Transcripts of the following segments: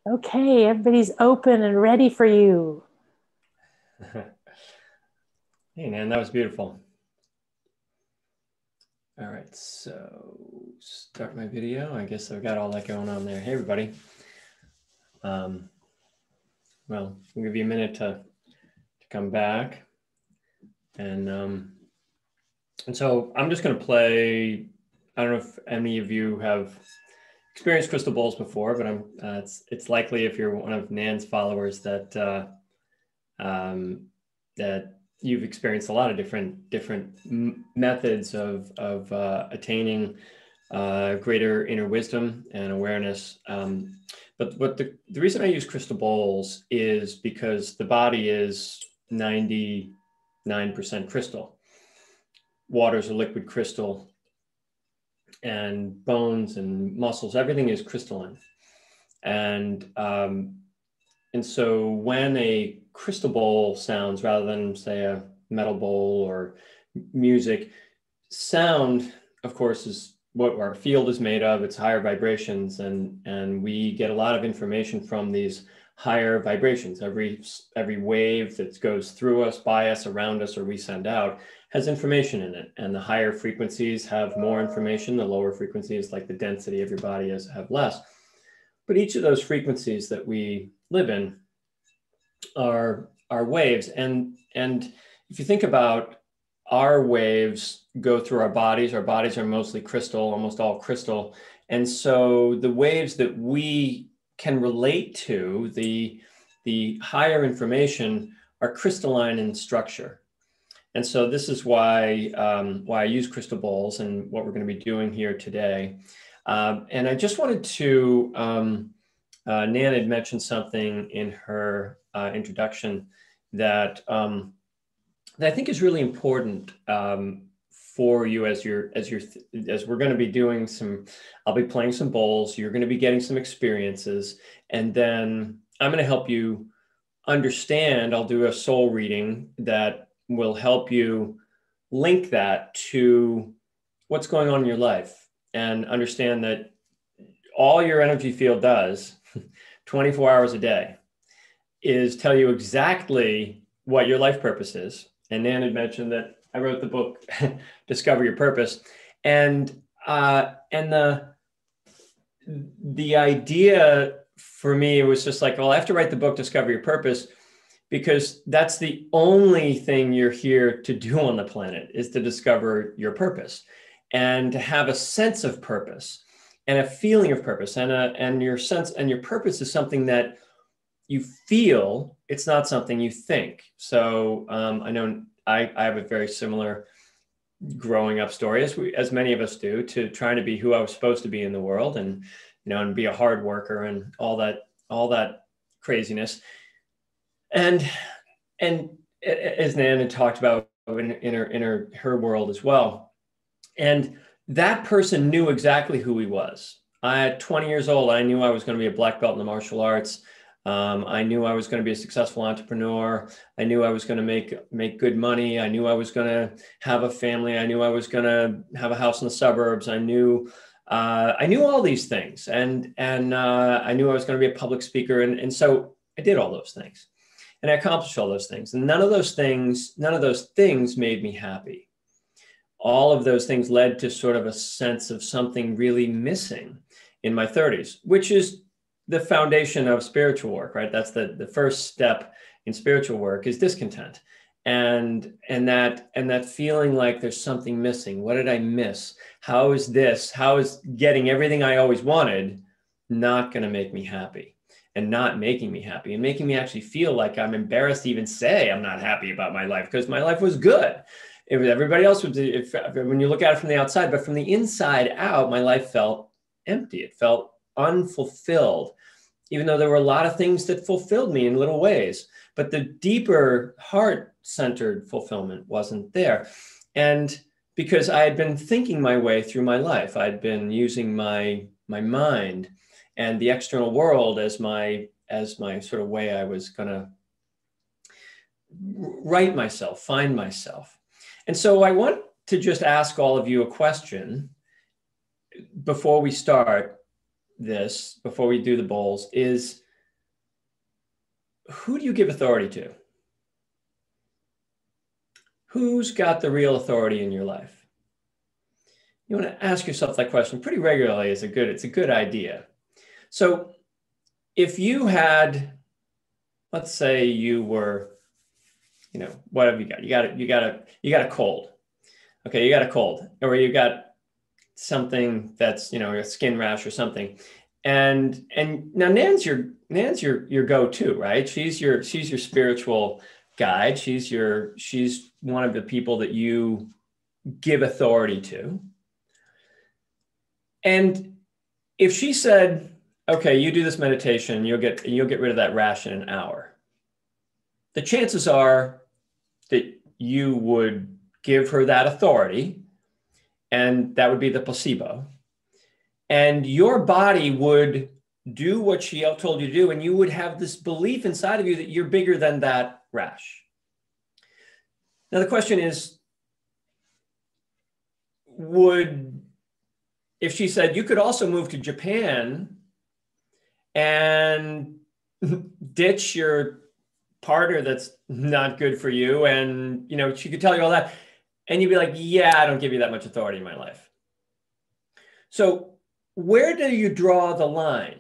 Okay, everybody's open and ready for you. Hey, Nan, that was beautiful. All right, so start my video. I guess I've got all that going on there. Hey, everybody. Well, we'll give you a minute to come back. And so I'm just going to play. I don't know if any of you have experienced crystal bowls before, but it's likely if you're one of Nan's followers that that you've experienced a lot of different methods of attaining greater inner wisdom and awareness. But the reason I use crystal bowls is because the body is 99% crystal. Water is a liquid crystal, and bones and muscles, everything is crystalline. And so when a crystal bowl sounds, rather than say a metal bowl or music, sound, of course, is what our field is made of. It's higher vibrations, and we get a lot of information from these higher vibrations. Every wave that goes through us, by us, around us, or we send out has information in it. And the higher frequencies have more information. The lower frequencies, like the density of your body, have less. But each of those frequencies that we live in are waves. And if you think about, our waves go through our bodies are mostly crystal, almost all crystal. And so the waves that we can relate to, the higher information, are crystalline in structure. And so this is why I use crystal bowls and what we're going to be doing here today. And I just wanted to, Nan had mentioned something in her introduction that I think is really important for you as we're going to be doing I'll be playing some bowls. You're going to be getting some experiences, and then I'm going to help you understand. I'll do a soul reading that will help you link that to what's going on in your life, and understand that all your energy field does 24 hours a day is tell you exactly what your life purpose is. And Nan had mentioned that I wrote the book, Discover Your Purpose. And the idea for me was just like, well, I have to write the book, Discover Your Purpose, because that's the only thing you're here to do on the planet, is to discover your purpose and to have a sense of purpose and a feeling of purpose. And your sense and your purpose is something that you feel. It's not something you think. So I know I have a very similar growing up story, as many of us do, to trying to be who I was supposed to be in the world, and and be a hard worker and all that craziness. And as Nan had talked about in her world as well. And that person knew exactly who he was. At 20 years old, I knew I was going to be a black belt in the martial arts. I knew I was going to be a successful entrepreneur. I knew I was going to make good money. I knew I was going to have a family. I knew I was going to have a house in the suburbs. I knew all these things, and I knew I was going to be a public speaker. And so I did all those things, and I accomplished all those things. And none of those things made me happy. All of those things led to sort of a sense of something really missing in my 30s, which is the foundation of spiritual work, right? That's the first step in spiritual work, is discontent. And that feeling like there's something missing. What did I miss? How is getting everything I always wanted not going to make me happy, and not making me happy, and making me actually feel like I'm embarrassed to even say I'm not happy about my life, because my life was good. Everybody else would, when you look at it from the outside, but from the inside out, my life felt empty. It felt unfulfilled, even though there were a lot of things that fulfilled me in little ways. But the deeper heart-centered fulfillment wasn't there. And because I had been thinking my way through my life, I'd been using my mind and the external world as my sort of way I was going to right myself, find myself. And so I want to just ask all of you a question before we start this, before we do the bowls, is who do you give authority to? Who's got the real authority in your life? You want to ask yourself that question pretty regularly. It's a good idea. So if you had, let's say you were, what have you got? You got a cold. Okay, you got a cold, or you got something that's, a skin rash or something. And now Nan's your go-to, right? She's your spiritual guide. She's one of the people that you give authority to. And if she said, okay, you do this meditation, you'll get rid of that rash in an hour, the chances are that you would give her that authority, and that would be the placebo. And your body would do what she told you to do, and you would have this belief inside of you that you're bigger than that rash. Now, the question is, if she said you could also move to Japan and ditch your partner that's not good for you, and she could tell you all that, and you'd be like, yeah, I don't give you that much authority in my life. So where do you draw the line?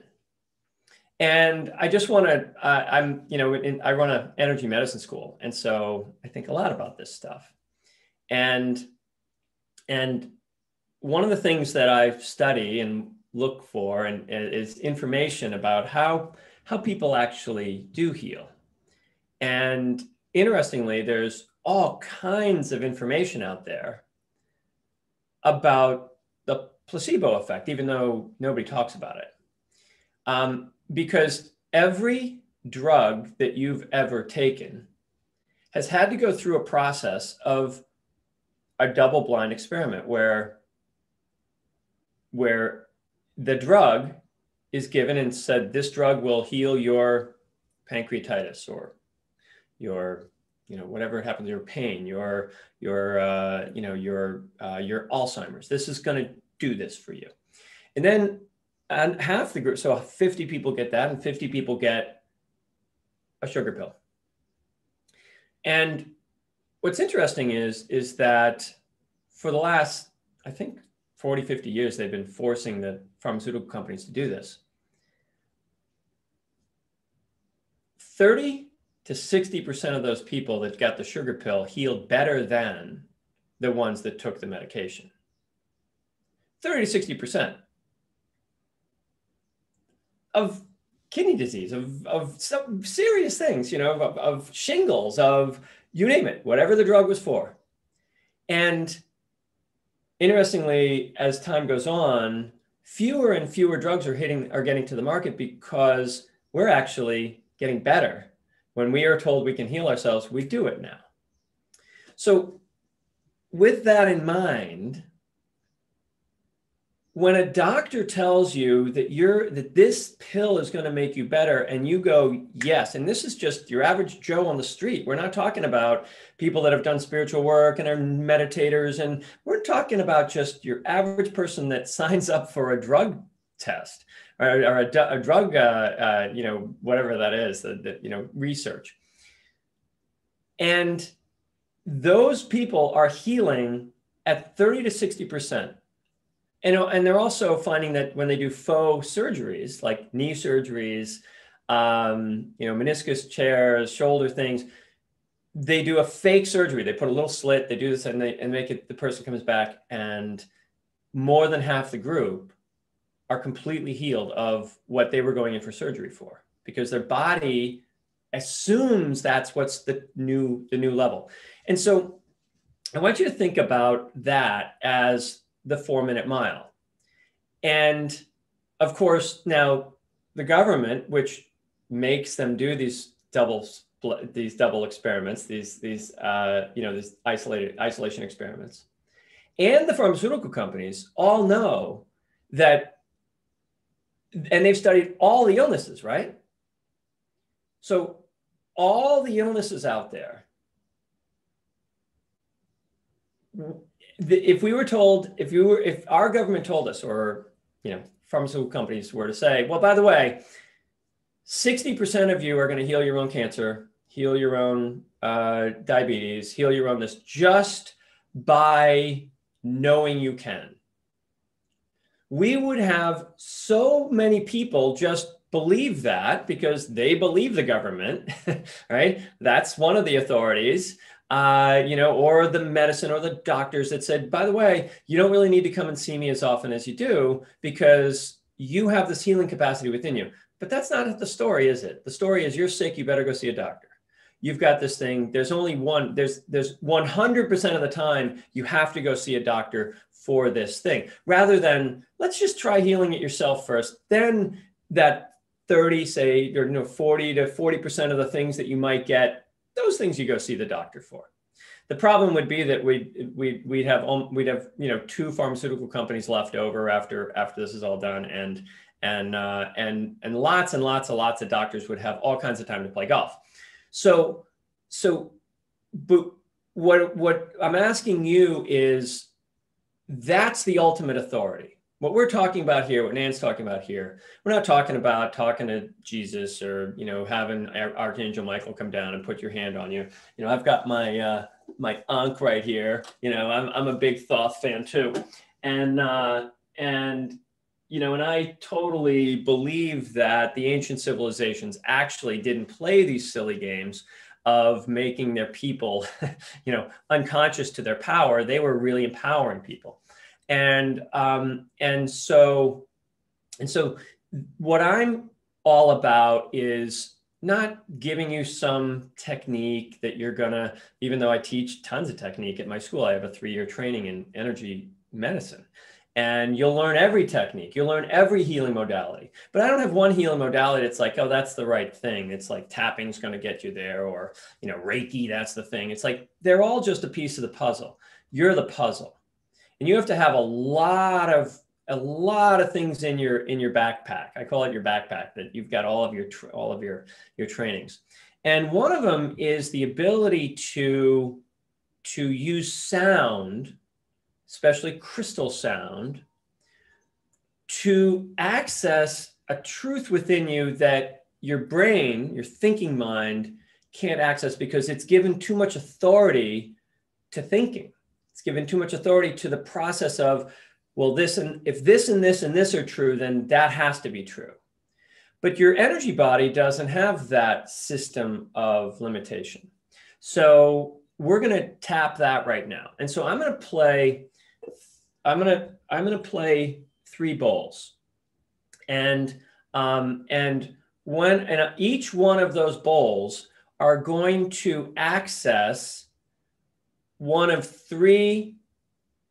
And I just want to, I run an energy medicine school. And so I think a lot about this stuff. And one of the things that I study and look for is information about how people actually do heal. And interestingly, there's all kinds of information out there about the placebo effect, even though nobody talks about it. Because every drug that you've ever taken has had to go through a process of a double-blind experiment where the drug is given and said, this drug will heal your pancreatitis or your, whatever it happens, your pain, your Alzheimer's. This is going to do this for you. And then and half the group, so 50 people get that, and 50 people get a sugar pill. And what's interesting is that for the last, I think, 40, 50 years, they've been forcing the pharmaceutical companies to do this. 30 to 60% of those people that got the sugar pill healed better than the ones that took the medication. 30 to 60% of kidney disease, of some serious things, of shingles, of you name it, whatever the drug was for. And interestingly, as time goes on, fewer and fewer drugs are getting to the market because we're actually getting better. When we are told we can heal ourselves, we do it now. So with that in mind, when a doctor tells you that this pill is going to make you better, and you go, yes, and this is just your average Joe on the street. We're not talking about people that have done spiritual work and are meditators, and we're talking about just your average person that signs up for a drug test or a drug, whatever that is, research. And those people are healing at 30 to 60%. And they're also finding that when they do faux surgeries, like knee surgeries, meniscus chairs, shoulder things, they do a fake surgery. They put a little slit, they do this, and make it, the person comes back, and more than half the group are completely healed of what they were going in for surgery for, because their body assumes that's what's the new level. And so I want you to think about that as the 4-minute mile. And of course, now the government, which makes them do these double experiments, these isolation experiments, and the pharmaceutical companies all know that, and they've studied all the illnesses, right? So all the illnesses out there, if our government told us, or pharmaceutical companies were to say, well, by the way, 60% of you are going to heal your own cancer, heal your own diabetes, heal your own this just by knowing you can. We would have so many people just believe that because they believe the government, right? That's one of the authorities, or the medicine or the doctors that said, by the way, you don't really need to come and see me as often as you do because you have this healing capacity within you. But that's not the story, is it? The story is you're sick, you better go see a doctor. You've got this thing. There's only one, there's 100% of the time you have to go see a doctor for this thing, rather than let's just try healing it yourself first. Then that 40 to 40% of the things that you might get, those things you go see the doctor for. The problem would be that we'd have two pharmaceutical companies left over after this is all done, and lots of doctors would have all kinds of time to play golf. But what I'm asking you is, that's the ultimate authority. What we're talking about here, what Nan's talking about here, we're not talking about talking to Jesus or, having Archangel Michael come down and put your hand on you. I've got my Ankh right here. I'm a big Thoth fan too. And I totally believe that the ancient civilizations actually didn't play these silly games of making their people, unconscious to their power. They were really empowering people. And so what I'm all about is not giving you some technique that you're gonna, even though I teach tons of technique at my school, I have a 3-year training in energy medicine. And you'll learn every technique. You'll learn every healing modality. But I don't have one healing modality that's like, oh, that's the right thing. It's like tapping's going to get you there, or, Reiki, that's the thing. It's like they're all just a piece of the puzzle. You're the puzzle. And you have to have a lot of things in your backpack. I call it your backpack, that you've got all of your trainings. And one of them is the ability to use sound, especially crystal sound, to access a truth within you that your brain, your thinking mind, can't access because it's given too much authority to thinking. It's given too much authority to the process of, well, if this and this and this are true, then that has to be true. But your energy body doesn't have that system of limitation. So we're going to tap that right now. And so I'm going to play 3 bowls, and each one of those bowls are going to access one of 3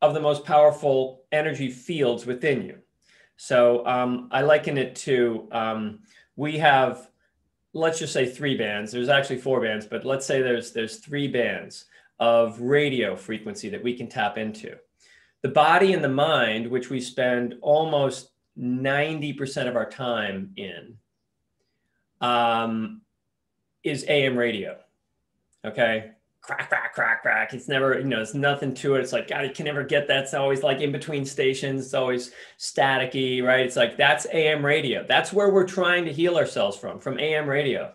of the most powerful energy fields within you. So I liken it to, we have, let's just say 3 bands. There's actually 4 bands, but let's say there's 3 bands of radio frequency that we can tap into. The body and the mind, which we spend almost 90% of our time in, is AM radio. Okay. Crack, crack, crack, crack. It's never, it's nothing to it. It's like, God, you can never get that. It's always like in between stations. It's always staticky, right? It's like, that's AM radio. That's where we're trying to heal ourselves from AM radio.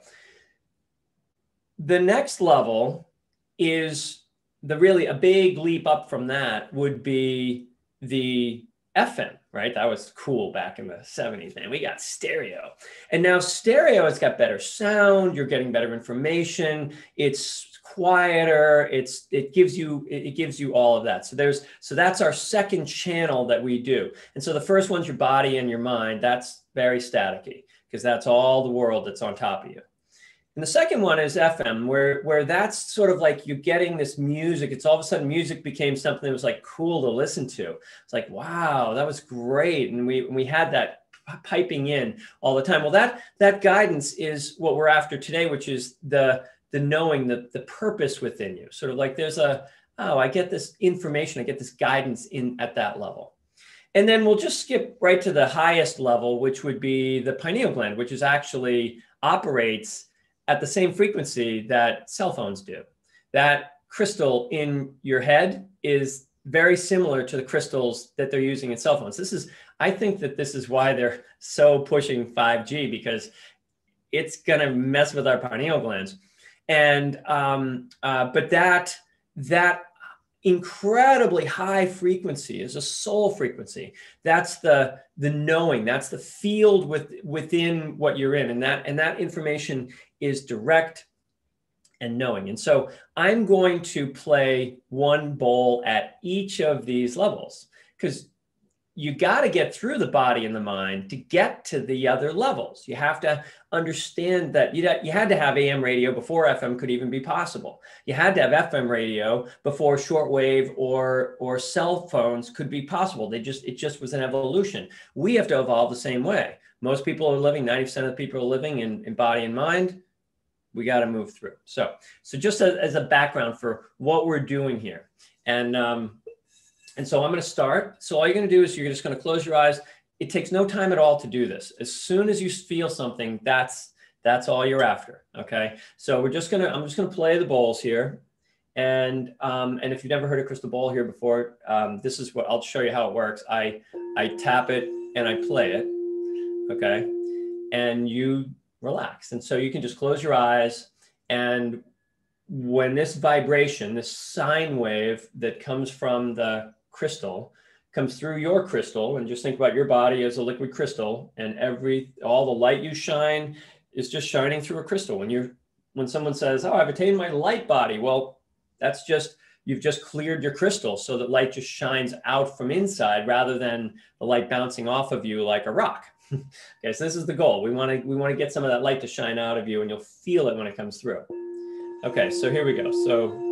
The next level is really a big leap up from that would be the FM, right? That was cool back in the 70s, man. We got stereo. And now stereo has got better sound. You're getting better information. It's quieter. It gives you all of that. So that's our second channel that we do. And so the first one's your body and your mind. That's very staticky because that's all the world that's on top of you. And the second one is FM, where that's sort of like you're getting this music. It's all of a sudden music became something that was like cool to listen to. It's like, wow, that was great. And we had that piping in all the time. Well, that guidance is what we're after today, which is the knowing, the purpose within you. Sort of like there's I get this information, I get this guidance at that level. And then we'll just skip right to the highest level, which would be the pineal gland, which is actually operates at the same frequency that cell phones do. That crystal in your head is very similar to the crystals that they're using in cell phones. I think that this is why they're so pushing 5G, because it's going to mess with our pineal glands. And but that incredibly high frequency is a soul frequency. That's the knowing. That's the field within what you're in, and that information is direct and knowing. And so I'm going to play one bowl at each of these levels, because you got to get through the body and the mind to get to the other levels. You have to understand that you had to have AM radio before FM could even be possible. You had to have FM radio before shortwave or cell phones could be possible. It just was an evolution. We have to evolve the same way. Most people are living, 90% of the people are living in body and mind. We got to move through. So just as a background for what we're doing here. And so I'm going to start. So all you're going to do is you're just going to close your eyes. It takes no time at all to do this. As soon as you feel something, that's all you're after. Okay. So I'm just going to play the bowls here. And if you've never heard a crystal bowl here before, this is what I'll show you how it works. I tap it and I play it. Okay. And you relax. And so you can just close your eyes, and when this vibration, this sine wave that comes from the crystal comes through your crystal, and just think about your body as a liquid crystal, and all the light you shine is just shining through a crystal. When someone says, "Oh, I've attained my light body," well, that's just, you've just cleared your crystal so that light just shines out from inside rather than the light bouncing off of you like a rock. Okay, so this is the goal. We want to get some of that light to shine out of you, and you'll feel it when it comes through. Okay, so here we go. So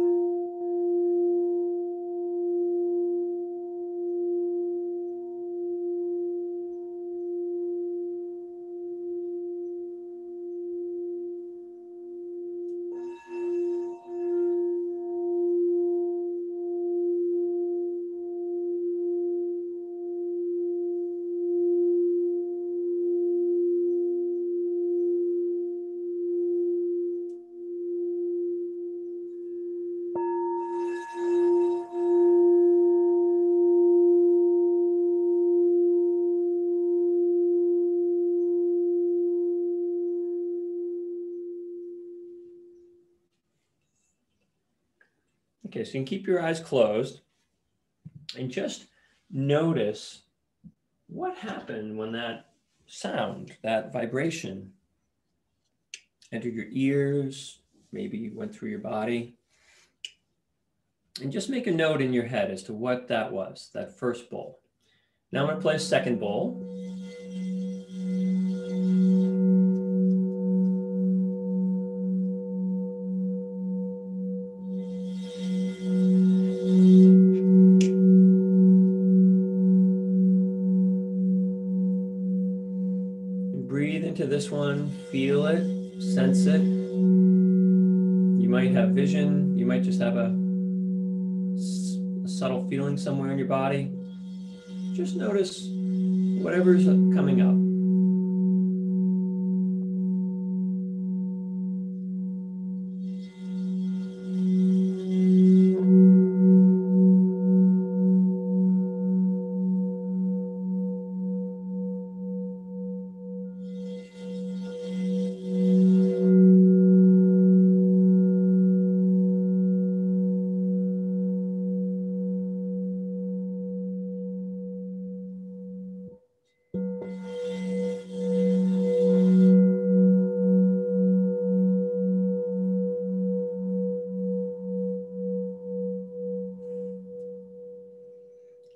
okay, so you can keep your eyes closed and just notice what happened when that sound, that vibration entered your ears, maybe went through your body. And just make a note in your head as to what that was, that first bowl. Now I'm going to play a second bowl. This one, feel it, sense it. You might have vision, you might just have a subtle feeling somewhere in your body. Just notice whatever's coming up.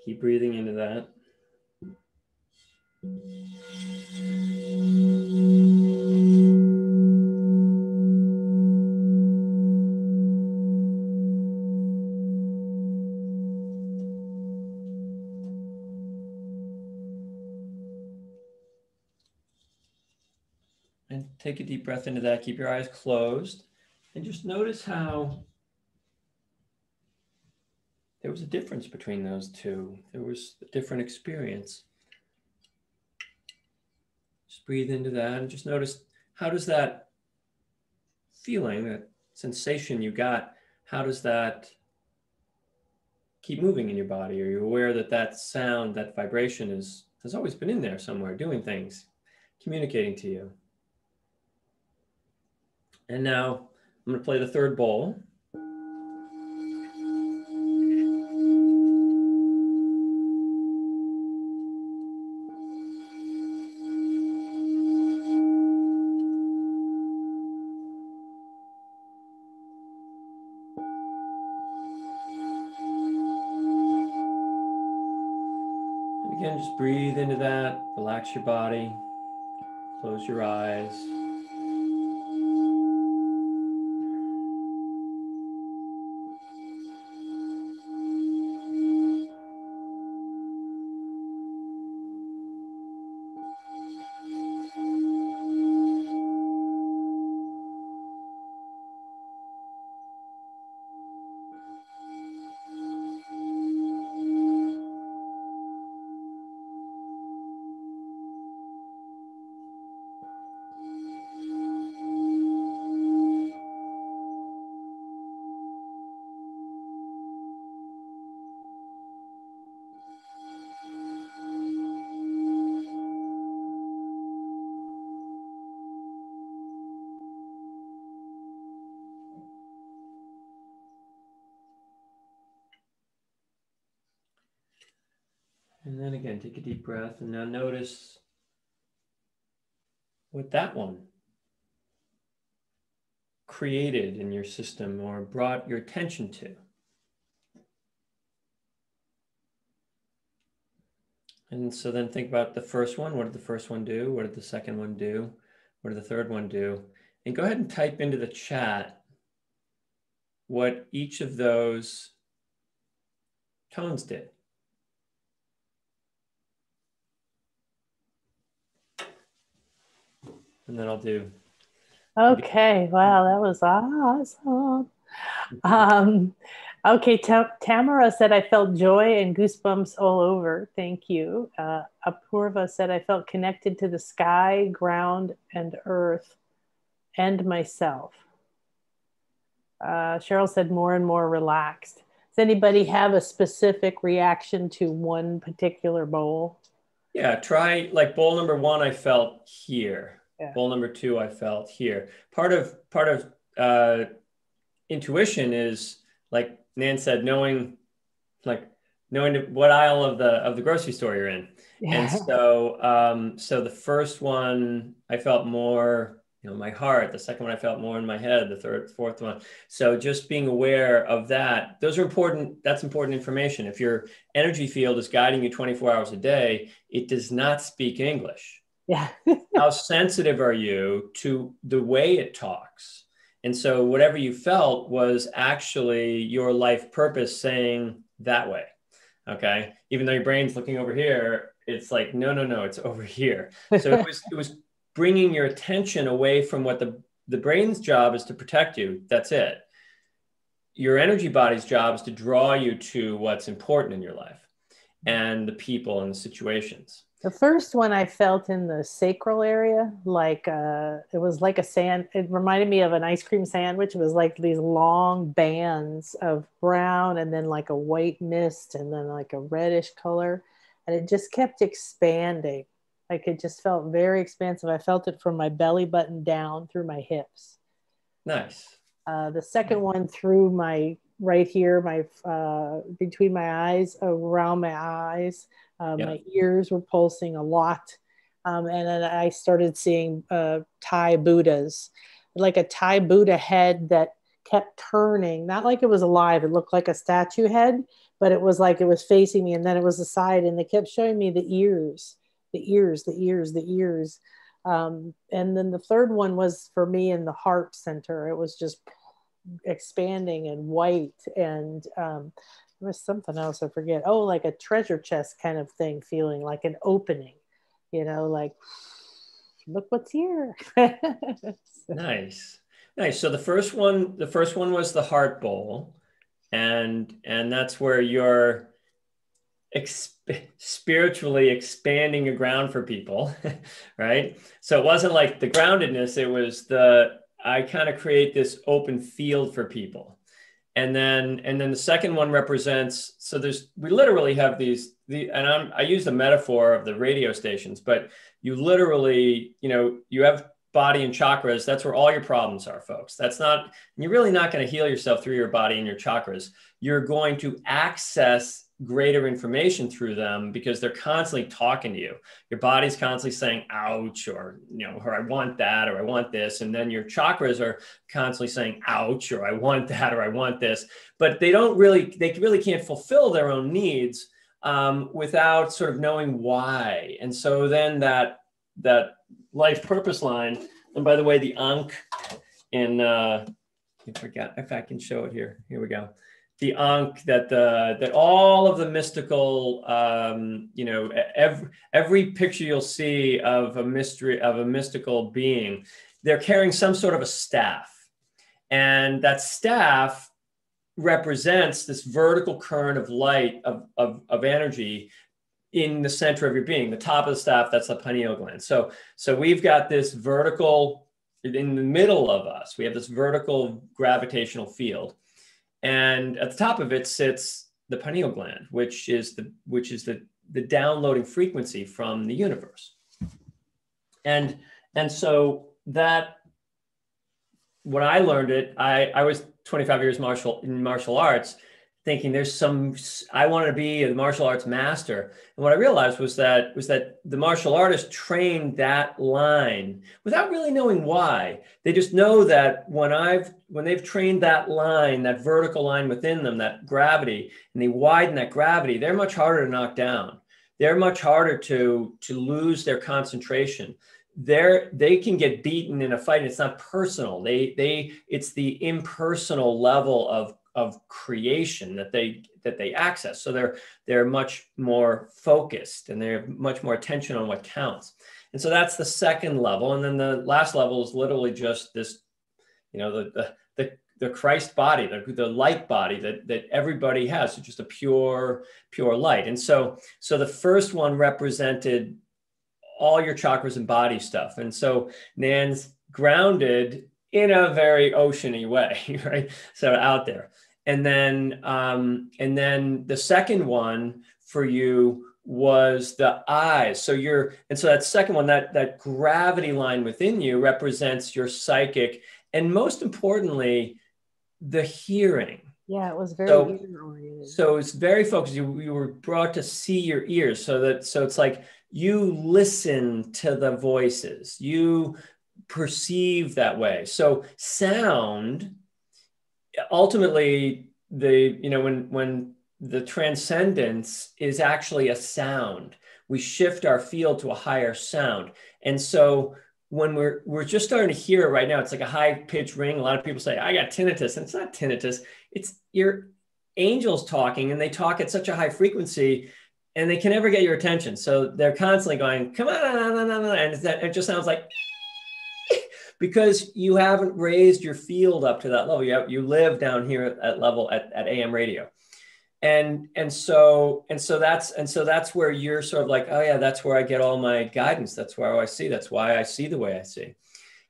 Keep breathing into that. And take a deep breath into that. Keep your eyes closed. And just notice how there was a difference between those two. There was a different experience. Just breathe into that and just notice, how does that feeling, that sensation you got, how does that keep moving in your body? Are you aware that that sound, that vibration has always been in there somewhere, doing things, communicating to you? And now I'm going to play the third bowl. And again, just breathe into that, relax your body, close your eyes. And then again, take a deep breath and now notice what that one created in your system or brought your attention to. And so then think about the first one. What did the first one do? What did the second one do? What did the third one do? And go ahead and type into the chat what each of those tones did. And then I'll do. Okay, wow, that was awesome. Okay, Tamara said, I felt joy and goosebumps all over. Thank you. Apurva said, I felt connected to the sky, ground, and earth, and myself. Cheryl said, more and more relaxed. Does anybody have a specific reaction to one particular bowl? Yeah, try like bowl number one, I felt here. Yeah. Bowl number two, I felt here. Part of intuition is, like Nan said, knowing what aisle of the grocery store you're in. Yeah. And so the first one I felt more, my heart. The second one I felt more in my head. The fourth one. So just being aware of that. Those are important. That's important information. If your energy field is guiding you 24 hours a day, it does not speak English. Yeah. How sensitive are you to the way it talks? And so whatever you felt was actually your life purpose saying that way. Okay. Even though your brain's looking over here, it's like, no, it's over here. So it was bringing your attention away from what the brain's job is to protect you. That's it. Your energy body's job is to draw you to what's important in your life and the people and the situations. The first one I felt in the sacral area, like it was like it reminded me of an ice cream sandwich. It was like these long bands of brown and then like a white mist and then like a reddish color. And it just kept expanding. Like it just felt very expansive. I felt it from my belly button down through my hips. Nice. The second one through my right here, between my eyes, around my eyes. My ears were pulsing a lot. And then I started seeing Thai Buddhas, like a Thai Buddha head that kept turning, not like it was alive. It looked like a statue head, but it was like it was facing me. And then it was the side and they kept showing me the ears. And then the third one was for me in the heart center. It was just expanding and white. And there was something else I forget. Oh, like a treasure chest kind of thing, feeling like an opening, like, look what's here. Nice. So the first one was the heart bowl. And that's where you're spiritually expanding your ground for people, right? So it wasn't like the groundedness, it was I kind of create this open field for people. And then the second one represents, so we literally have I use the metaphor of the radio stations, but you literally, you have body and chakras, that's where all your problems are, folks. You're really not going to heal yourself through your body and your chakras. You're going to access greater information through them because they're constantly talking to you. Your body's constantly saying, ouch, or, or I want that, or I want this. And then your chakras are constantly saying, ouch, or I want that, or I want this. But they really can't fulfill their own needs without sort of knowing why. And so then that life purpose line, and by the way, the Ankh I forgot if I can show it here. Here we go. The Ankh, that all of the mystical, every picture you'll see of a mystical being, they're carrying some sort of a staff, and that staff represents this vertical current of light of energy in the center of your being. The top of the staff, that's the pineal gland. So we've got this vertical in the middle of us. We have this vertical gravitational field. And at the top of it sits the pineal gland, which is the downloading frequency from the universe. And so that, when I learned it, I was 25 years in martial arts, thinking I want to be a martial arts master. And what I realized was that the martial artist trained that line without really knowing why. They just know that when they've trained that line, that vertical line within them, that gravity, and they widen that gravity, they're much harder to knock down. They're much harder to lose their concentration. They can get beaten in a fight. It's not personal. It's the impersonal level of creation that they access. So they're much more focused, and they have much more attention on what counts. And so that's the second level. And then the last level is literally just this, the Christ body, the light body that everybody has. It's just a pure light. And so the first one represented all your chakras and body stuff. And so Nan's grounded in a very oceany way, right? So out there. And then the second one for you was the eyes. So that second one, that gravity line within you represents your psychic, and most importantly, the hearing. Yeah, it was very ear-oriented. So it's very focused. You were brought to see your ears. So it's like you listen to the voices. You perceive that way. So sound, ultimately, when the transcendence is actually a sound, we shift our field to a higher sound. And so when we're just starting to hear it right now, it's like a high pitched ring. A lot of people say, I got tinnitus. And it's not tinnitus. It's your angels talking, and they talk at such a high frequency, and they can never get your attention. So they're constantly going, come on, and it just sounds like, because you haven't raised your field up to that level. You live down here at level at AM radio. And so that's where you're sort of like, oh yeah, that's where I get all my guidance. That's where I see. That's why I see the way I see.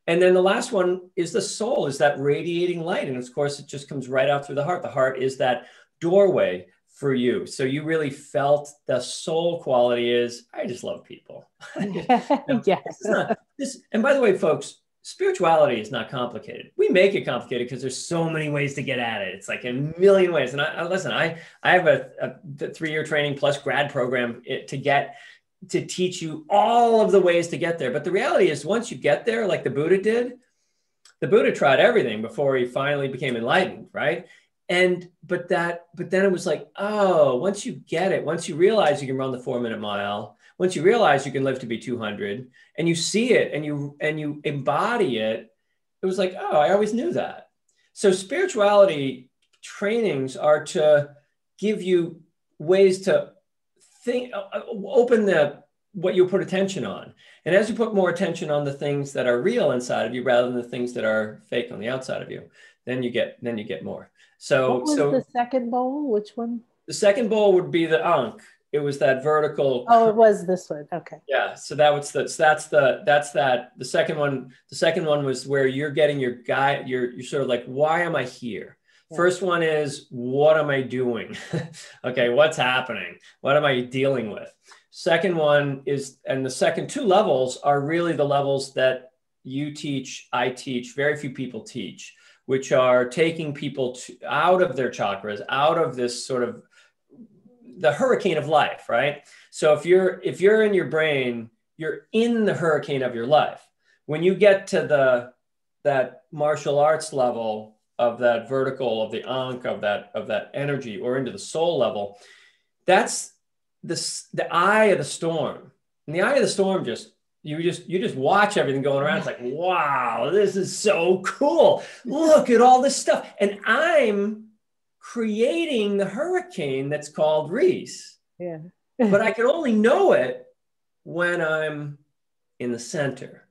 And then the last one is the soul, is that radiating light. And of course, it just comes right out through the heart. The heart is that doorway for you. So you really felt the soul quality is, I just love people. Yes. And by the way, folks, spirituality is not complicated. We make it complicated because there's so many ways to get at it. It's like a million ways. And I have a 3-year training plus grad program to teach you all of the ways to get there. But the reality is, once you get there, like the Buddha did, the Buddha tried everything before he finally became enlightened, right? But then it was like, oh, once you get it, once you realize you can run the 4-minute mile, once you realize you can live to be 200, and you see it and you embody it, it was like, oh, I always knew that. So spirituality trainings are to give you ways to think, open what you put attention on. And as you put more attention on the things that are real inside of you rather than the things that are fake on the outside of you, then you get more. So what was the second bowl? Which one? The second bowl would be the Ankh. It was that vertical. Oh, it was this one. Okay. Yeah. So that's the second one. The second one was where you're getting your guide. You're sort of like, why am I here? Yeah. First one is, what am I doing? Okay. What's happening? What am I dealing with? Second one is, and the second 2 levels are really the levels that you teach, I teach, very few people teach, which are taking people out of their chakras, out of this sort of the hurricane of life, right? So if you're in your brain, you're in the hurricane of your life. When you get to that martial arts level of that vertical, of the ankh, of that energy, or into the soul level, that's the eye of the storm. And the eye of the storm you just watch everything going around. It's like, wow, this is so cool. Look at all this stuff. And I'm creating the hurricane that's called Rhys. Yeah. But I can only know it when I'm in the center.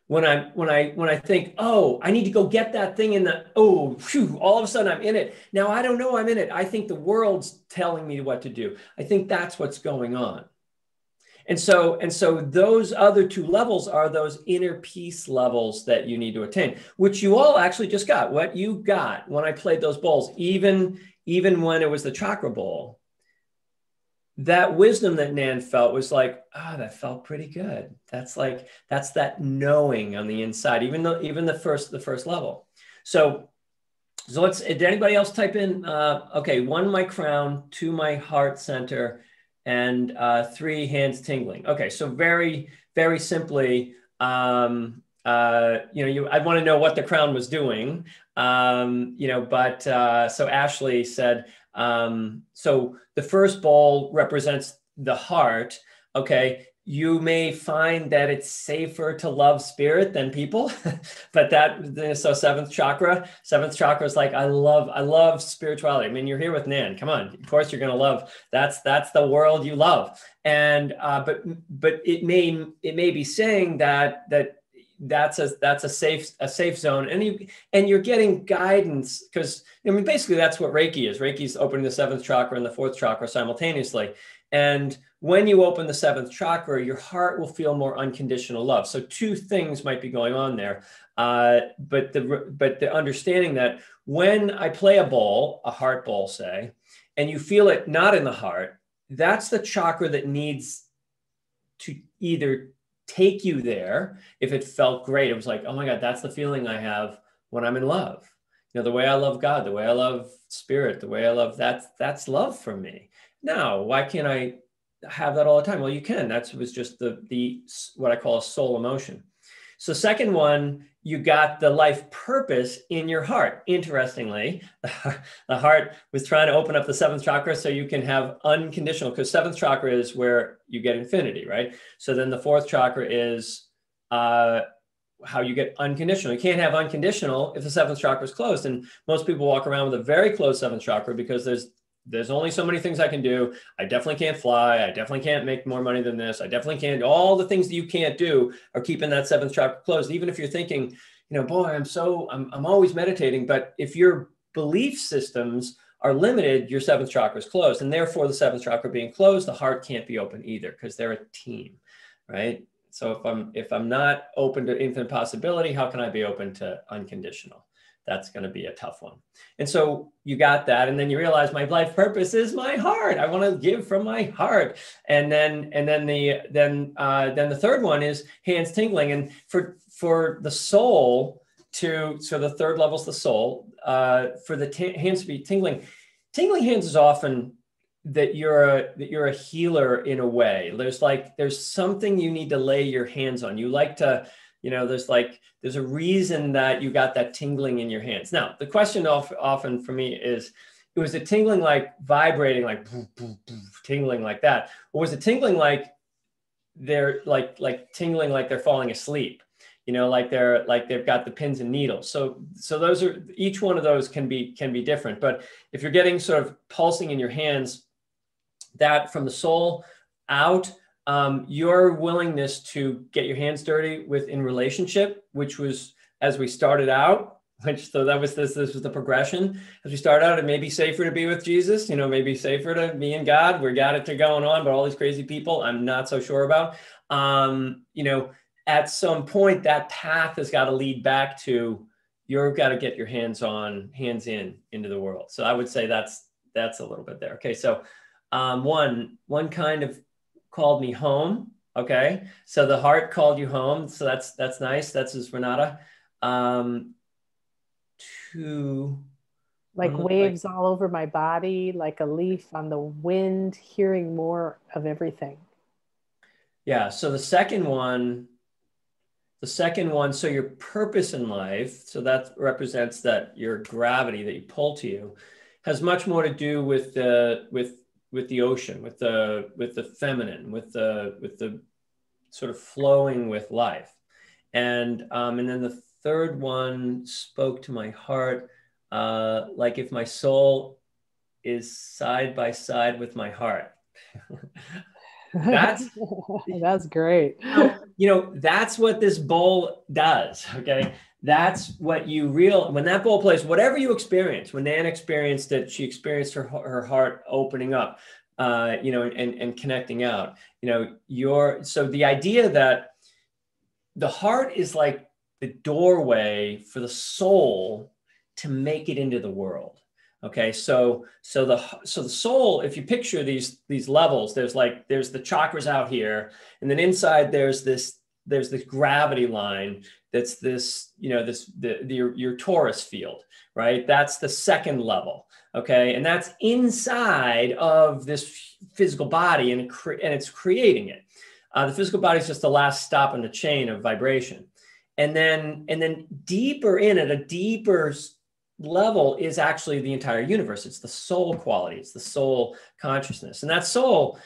When I think, oh, I need to go get that thing in the, oh, phew, all of a sudden I'm in it. Now I don't know I'm in it. I think the world's telling me what to do. I think that's what's going on. And so those other two levels are those inner peace levels that you need to attain, which you all actually just got. What you got when I played those bowls, even when it was the chakra bowl, that wisdom that Nan felt was like, that felt pretty good. That's that knowing on the inside, even the first level. So did anybody else type in, okay, 1, my crown, 2, my heart center, and 3, hands tingling. Okay, so very, very simply, I'd want to know what the crown was doing, but so Ashley said, so the first bowl represents the heart. Okay, you may find that it's safer to love spirit than people, but so seventh chakra is like, I love spirituality. I mean, you're here with Nan. Come on, of course you're going to love. That's the world you love. And but it may be saying that's a safe zone, and you're getting guidance, because I mean basically that's what Reiki is. Reiki's opening the 7th chakra and the 4th chakra simultaneously. And when you open the 7th chakra, your heart will feel more unconditional love. So 2 things might be going on there. But the understanding that when I play a bowl, a heart bowl, say, and you feel it not in the heart, that's the chakra that needs to either take you there. If it felt great, it was like, oh my God, that's the feeling I have when I'm in love. The way I love God, the way I love spirit, the way I love that's love for me. Now, why can't I have that all the time? Well, you can. That was just the what I call a soul emotion. So second one, you got the life purpose in your heart. Interestingly, the heart was trying to open up the 7th chakra so you can have unconditional, because 7th chakra is where you get infinity, right? So then the 4th chakra is how you get unconditional. You can't have unconditional if the 7th chakra is closed. And most people walk around with a very closed 7th chakra because there's only so many things I can do. I definitely can't fly. I definitely can't make more money than this. I definitely can't. All the things that you can't do are keeping that 7th chakra closed. Even if you're thinking, boy, I'm always meditating. But if your belief systems are limited, your 7th chakra is closed. And therefore the 7th chakra being closed, the heart can't be open either, because they're a team, right? So if I'm not open to infinite possibility, how can I be open to unconditional? That's going to be a tough one. And so you got that. And then you realize my life purpose is my heart. I want to give from my heart. And then the third one is hands tingling. And for the soul so the third level is the soul, for the hands to be tingling hands is often that you're a healer in a way. There's something you need to lay your hands on. You like to, there's a reason that you got that tingling in your hands. Now, the question often for me is, was it tingling like vibrating, like tingling like that? Or was it tingling like they're tingling like they're falling asleep? Like they've got the pins and needles. So those are, each one of those can be different. But if you're getting sort of pulsing in your hands, that from the soul out, your willingness to get your hands dirty in relationship, which was as we started out, this was the progression. As we start out, it may be safer to be with Jesus, maybe safer to be in God. We got it to going on, but all these crazy people, I'm not so sure about. At some point, that path has got to lead back to, you've got to get your hands into the world. So I would say that's a little bit there. Okay, so one kind of called me home. Okay. So the heart called you home. So that's nice. That's his Renata. Um, two, Like one looks like, waves all over my body, like a leaf on the wind, hearing more of everything. yeah. So the second one, so your purpose in life, so that represents that your gravity that you pull to you has much more to do with the ocean, with the feminine, with the sort of flowing with life. And then the third one spoke to my heart, like if my soul is side by side with my heart. That's That's great. that's what this bowl does. Okay. That's what you when that bowl plays, whatever you experience, when Nan experienced it, she experienced her heart opening up, and connecting out, so the idea that the heart is like the doorway for the soul to make it into the world. Okay, so the soul, if you picture these levels, there's the chakras out here, and then inside there's this gravity line that's your torus field, right? That's the second level. Okay, and that's inside of this physical body, and it's creating it. The physical body is just the last stop in the chain of vibration, and then deeper in at a deeper level is actually the entire universe. It's the soul quality. It's the soul consciousness. And that soul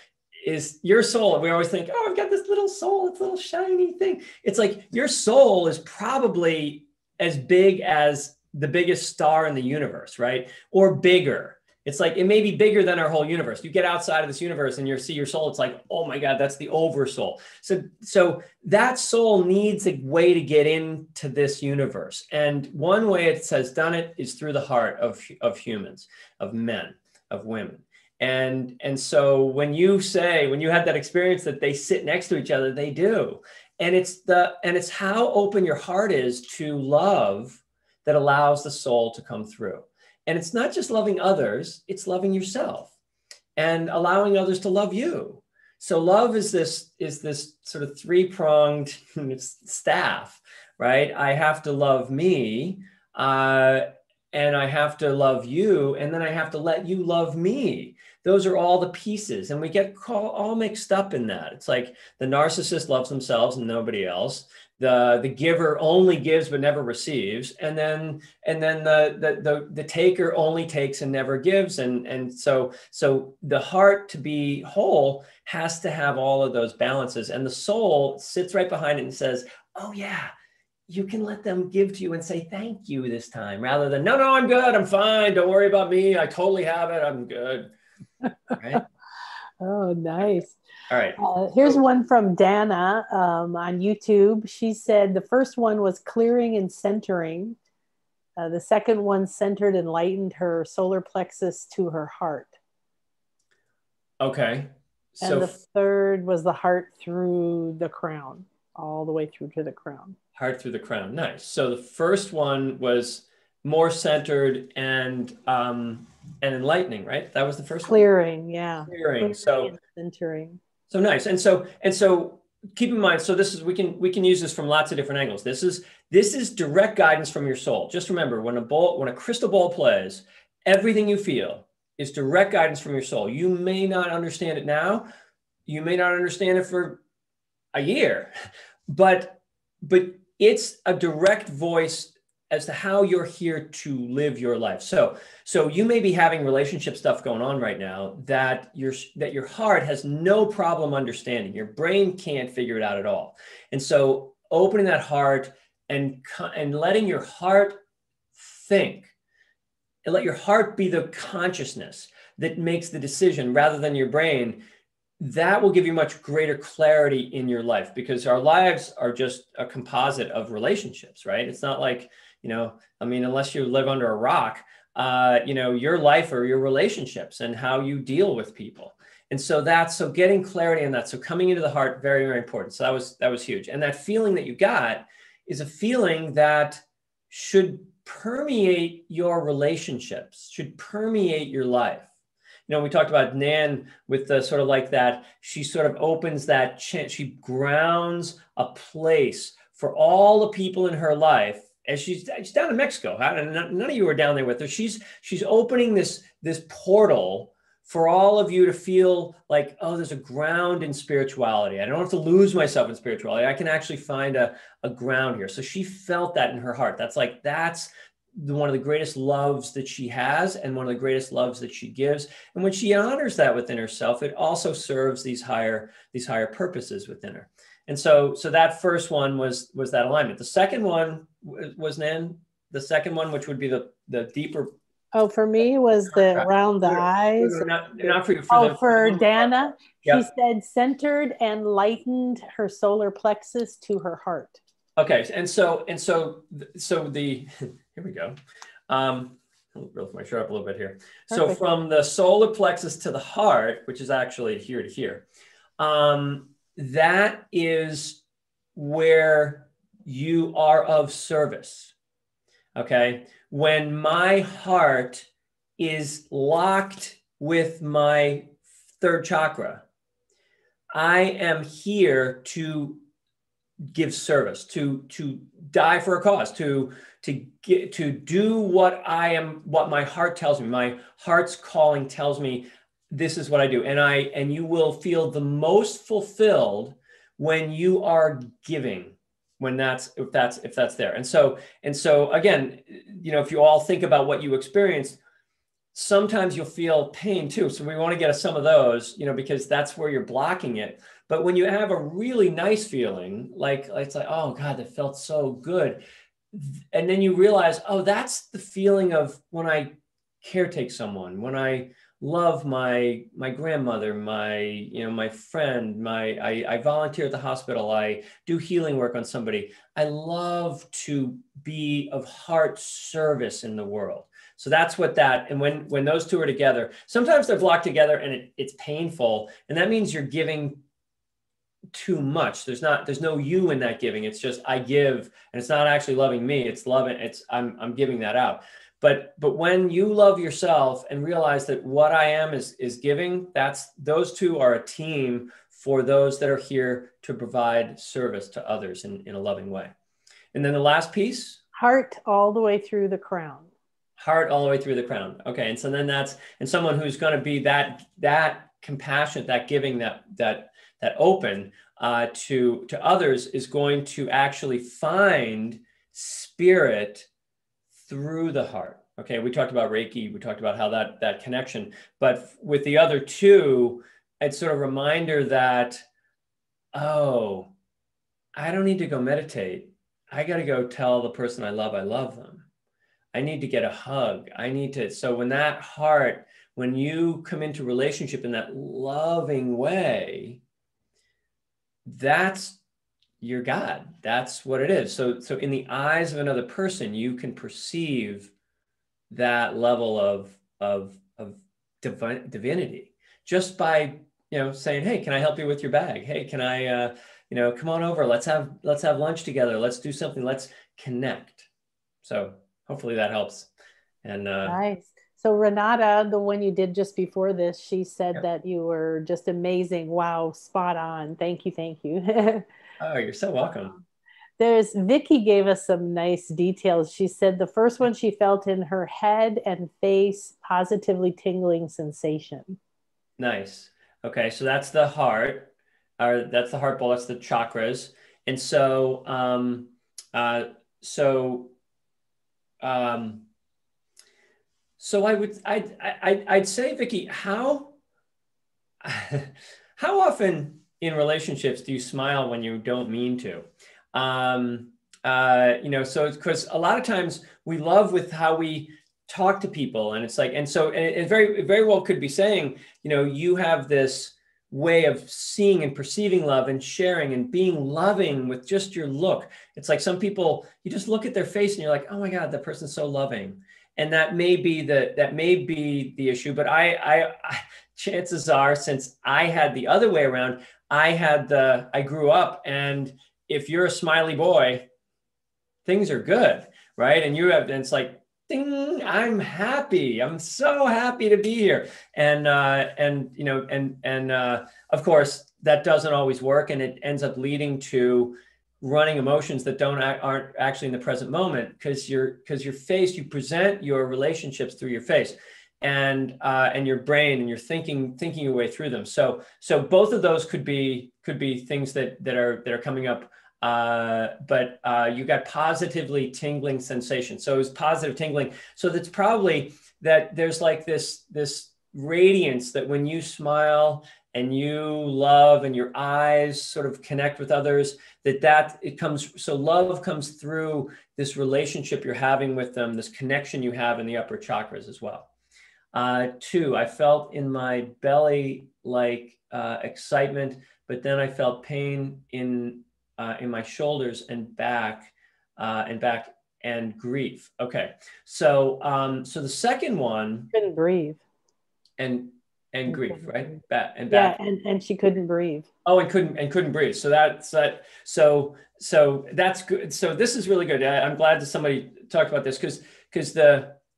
is your soul. We always think, oh, I've got this little soul, it's a little shiny thing. It's like your soul is probably as big as the biggest star in the universe, right? Or bigger. It's like, it may be bigger than our whole universe. You get outside of this universe and you see your soul. It's like, oh my God, that's the oversoul. So that soul needs a way to get into this universe. And one way it has done it is through the heart of humans, of men, of women. And so when you had that experience that they sit next to each other, they do. And it's how open your heart is to love that allows the soul to come through. And it's not just loving others, it's loving yourself and allowing others to love you. So love is this sort of three-pronged staff, right? I have to love me, and I have to love you, and then I have to let you love me. Those are all the pieces, and we get all mixed up in that. It's like the narcissist loves themselves and nobody else. The giver only gives but never receives, and then the taker only takes and never gives, and so the heart, to be whole, has to have all of those balances, and the soul sits right behind it and says, oh yeah, you can let them give to you and say thank you this time, rather than no, I'm good, I'm fine, don't worry about me, I totally have it, I'm good. Right? Oh, nice. All right. Here's one from Dana on YouTube. She said the first one was clearing and centering. The second one centered and lightened her solar plexus to her heart. Okay. And the third was the heart through the crown, all the way through to the crown. Heart through the crown. Nice. So the first one was more centered and enlightening, right? That was the first clearing, one? Yeah. Clearing. So centering. So nice. And so keep in mind, so this is, we can use this from lots of different angles. This is direct guidance from your soul. Just remember, when a crystal ball plays, everything you feel is direct guidance from your soul. You may not understand it now. You may not understand it for a year, but it's a direct voice as to how you're here to live your life. So you may be having relationship stuff going on right now that your heart has no problem understanding. Your brain can't figure it out at all. And so opening that heart and letting your heart think, and let your heart be the consciousness that makes the decision rather than your brain, that will give you much greater clarity in your life, because our lives are just a composite of relationships, right? It's not like, unless you live under a rock, your life or your relationships and how you deal with people. And so getting clarity in that. So coming into the heart, very, very important. So that was huge. And that feeling that you got is a feeling that should permeate your relationships, should permeate your life. you know, we talked about Nan with the sort of like that, she sort of opens that, she grounds a place for all the people in her life. As she's down in Mexico, none of you are down there with her. She's opening this portal for all of you to feel like, oh, there's a ground in spirituality. I don't have to lose myself in spirituality. I can actually find a ground here. So she felt that in her heart. That's one of the greatest loves that she has, and one of the greatest loves that she gives. And when she honors that within herself, it also serves these higher purposes within her. And so that first one was that alignment. The second one was then the second one, which would be the deeper. Oh, for me was the around the eyes. Not for you. For Dana, she said centered and lightened her solar plexus to her heart. Okay, and so the here we go. I'll lift my shirt up a little bit here. Perfect. So from the solar plexus to the heart, which is actually here to here, that is where you are of service. Okay, when my heart is locked with my third chakra, I am here to give service, to die for a cause, to do what my heart tells me. My heart's calling tells me this is what I do. And you will feel the most fulfilled when you are giving, if that's there. And so again, you know, if you all think about what you experienced, sometimes you'll feel pain too. So we want to get some of those, you know, because that's where you're blocking it. But when you have a really nice feeling, like it's like, oh God, that felt so good. And then you realize, oh, that's the feeling of when I caretake someone, when I love my grandmother, my friend, I volunteer at the hospital, I do healing work on somebody. I love to be of heart service in the world. So that's what that, and when those two are together, sometimes they're blocked together and it's painful. And that means you're giving too much. There's no you in that giving. It's just, I give, and it's not actually loving me. It's loving, I'm giving that out. But when you love yourself and realize that what I am is giving, those two are a team for those that are here to provide service to others in a loving way. And then the last piece, heart all the way through the crown. Heart all the way through the crown. Okay. And so then and someone who's going to be that compassionate, that giving, that open to others is going to actually find spirit through the heart. Okay. We talked about Reiki. We talked about how that connection, but with the other two, it's sort of a reminder that, oh, I don't need to go meditate. I got to go tell the person I love them. I need to get a hug. So when that heart, when you come into relationship in that loving way, that's your God. That's what it is. So in the eyes of another person, you can perceive that level of divinity just by, saying, hey, can I help you with your bag? Hey, can I, come on over. Let's have lunch together. Let's do something. Let's connect. So hopefully that helps. And nice. So Renata, the one you did just before this, she said that you were just amazing. Wow, spot on. Thank you. Oh, you're so welcome. Vicky gave us some nice details. She said the first one she felt in her head and face, positively tingling sensation. Nice. Okay, so that's the heart, or that's the heart bowl. That's the chakras, and so I'd say, Vicky, how often in relationships do you smile when you don't mean to? So because a lot of times we love with how we talk to people, and it's like, and it very, very well could be saying, you have this way of seeing and perceiving love and sharing and being loving with just your look. It's like some people, you just look at their face and you're like, oh my God, that person's so loving. And that may be the issue, but I chances are, since I had the other way around, I grew up, and if you're a smiley boy, things are good, right? And it's like, ding, I'm happy. I'm so happy to be here. And you know, and of course that doesn't always work, and it ends up leading to running emotions that aren't actually in the present moment, because your face, you present your relationships through your face, and your brain, and you're thinking your way through them. So both of those could be things that are coming up. But you got positively tingling sensation. So it was positive tingling. So that's probably that there's like this radiance that when you smile and you love and your eyes sort of connect with others, that it comes. So love comes through this relationship you're having with them, this connection you have in the upper chakras as well. 2, I felt in my belly like excitement, but then I felt pain in my shoulders and back, and grief. Okay, so the second one, couldn't breathe, and grief, right? Breathe. Back. Yeah, and she couldn't breathe. Oh, and couldn't breathe. So that's that. So that's good. So this is really good. I'm glad that somebody talked about this, because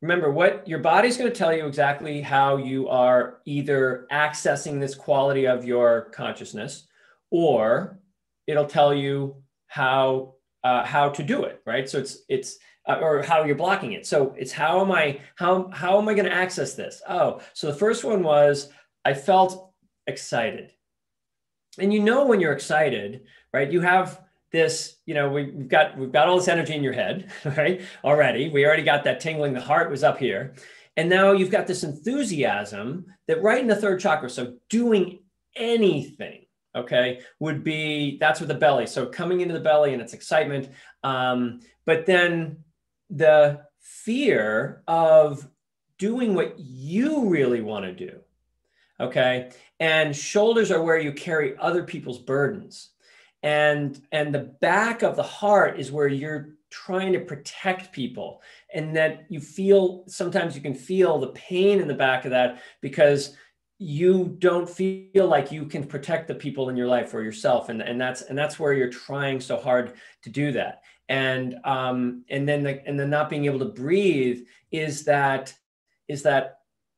remember, what your body's going to tell you exactly how you are either accessing this quality of your consciousness, or it'll tell you how to do it, right? So it's or how you're blocking it. So it's how am I going to access this? Oh, so the first one was I felt excited. And you know when you're excited, right? You have this, you know, we've got all this energy in your head, right? Already, we already got that tingling. The heart was up here. And now you've got this enthusiasm that right in the third chakra. So doing anything, okay, that's with the belly. So coming into the belly, and it's excitement. But then the fear of doing what you really want to do. Okay. And shoulders are where you carry other people's burdens. And the back of the heart is where you're trying to protect people. And that sometimes you can feel the pain in the back of that, because you don't feel like you can protect the people in your life or yourself. And that's where you're trying so hard to do that. And then not being able to breathe is that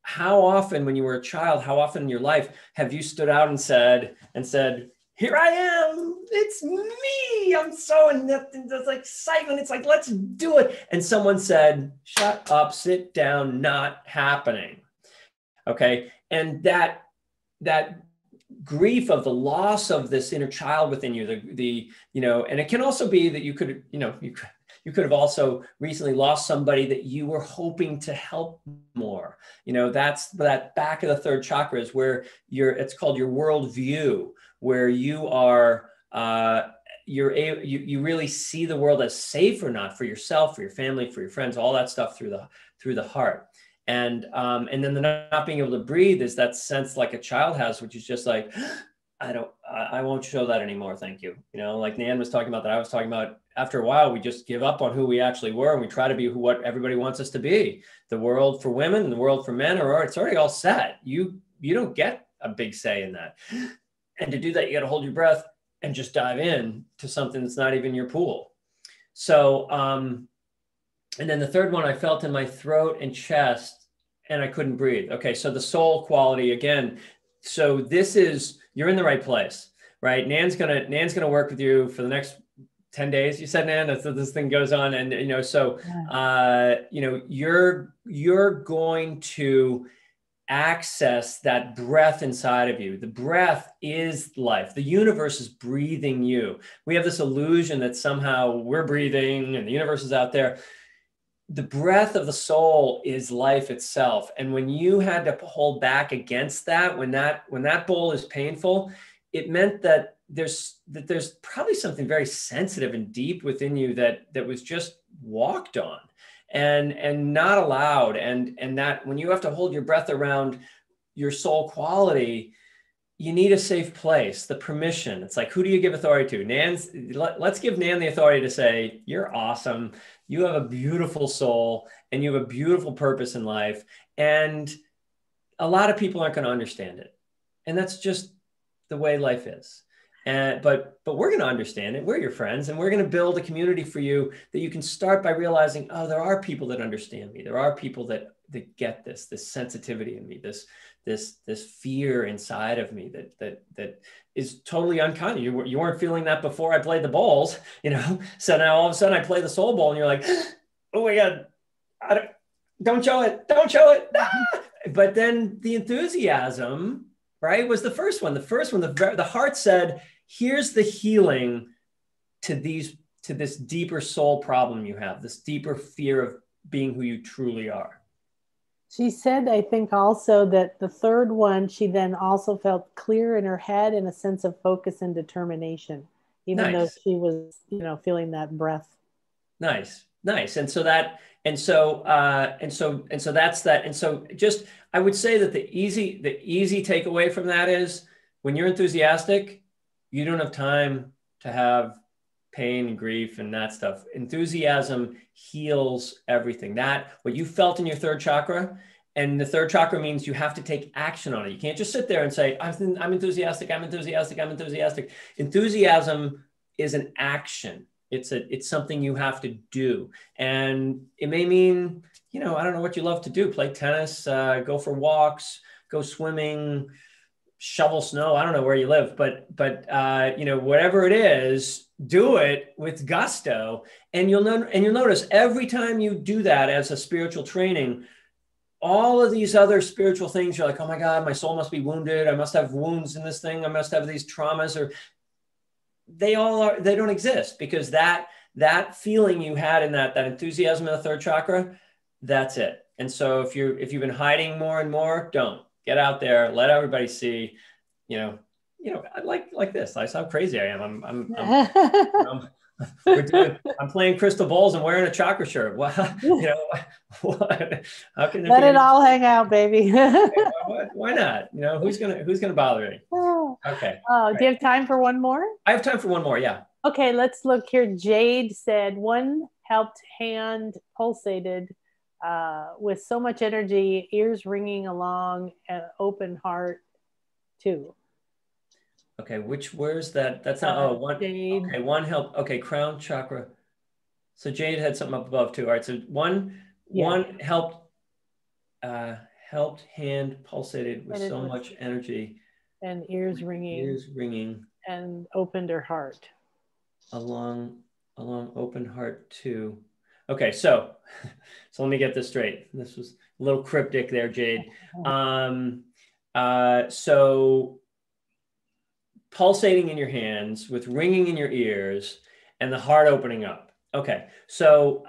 how often when you were a child, how often in your life have you stood out and said, here I am, it's me, I'm so in there's like excitement, it's like, let's do it. And someone said, shut up, sit down, not happening. Okay. And that grief of the loss of this inner child within you, and it can also be that you could have also recently lost somebody that you were hoping to help more. That's that back of the third chakra is where it's called your worldview, where you are, you really see the world as safe or not for yourself, for your family, for your friends, all that stuff through the heart. And then the not being able to breathe is that sense like a child has, which is just like, I won't show that anymore. Thank you. Like Nan was talking about, that I was talking about, after a while, we just give up on who we actually were, and we try to be what everybody wants us to be. The world for women and the world for men, it's already all set. You don't get a big say in that. And to do that, you got to hold your breath and just dive in to something that's not even your pool. So, and then the third one, I felt in my throat and chest, and I couldn't breathe. Okay, so the soul quality again. So you're in the right place, right? Nan's gonna work with you for the next 10 days. You said, Nan, that's this thing goes on, and you're going to access that breath inside of you. The breath is life. The universe is breathing you. We have this illusion that somehow we're breathing and the universe is out there. The breath of the soul is life itself. And when you had to hold back against that, when that bowl is painful, it meant that there's probably something very sensitive and deep within you that was just walked on and not allowed. And that when you have to hold your breath around your soul quality, you need a safe place, the permission. It's like, who do you give authority to? Let's give Nan the authority to say, you're awesome. You have a beautiful soul and you have a beautiful purpose in life. And a lot of people aren't going to understand it. And that's just the way life is. But we're going to understand it. We're your friends, and we're going to build a community for you that you can start by realizing, oh, there are people that understand me. There are people that get this sensitivity in me, this fear inside of me that is totally unkind. You weren't feeling that before I played the bowls, you know? So now all of a sudden I play the soul bowl and you're like, oh my God, don't show it. Don't show it. Ah! But then the enthusiasm, right, was the first one. The first one, the heart said, here's the healing to this deeper soul problem you have, this deeper fear of being who you truly are. She said, I think also that the third one, she then also felt clear in her head and a sense of focus and determination, even though she was, you know, feeling that breath. Nice. And so that's that. And so just, I would say that the easy takeaway from that is when you're enthusiastic, you don't have time to have pain and grief and that stuff. Enthusiasm heals everything. That, what you felt in your third chakra, and the third chakra means you have to take action on it. You can't just sit there and say, I'm enthusiastic, I'm enthusiastic, I'm enthusiastic. Enthusiasm is an action. It's something you have to do. And it may mean, you know, I don't know what you love to do, play tennis, go for walks, go swimming, shovel snow. I don't know where you live, but you know, whatever it is, do it with gusto. And you'll notice every time you do that as a spiritual training, all of these other spiritual things, you're like, oh my God, my soul must be wounded. I must have wounds in this thing. I must have these traumas, or they don't exist, because that feeling you had in that enthusiasm in the third chakra, that's it. And so if you've been hiding more and more, don't. Get out there, let everybody see, you know, I like this. That's how crazy I am. I'm playing crystal bowls and wearing a chakra shirt. Well, you know, how can let it all hang out, baby? Why not? You know, who's gonna bother me? Okay. Oh, do you have time for one more? I have time for one more. Yeah. Okay, let's look here. Jade said one helped hand pulsated with so much energy, ears ringing along, an open heart too. Okay, where's that? That's not, one. Jade. Okay, one help. Okay, crown chakra. So Jade had something up above too. All right, so one helped hand pulsated with so much energy. And ears ringing. And opened her heart. Along open heart too. Okay, so let me get this straight. This was a little cryptic there, Jade. So pulsating in your hands with ringing in your ears and the heart opening up. Okay, so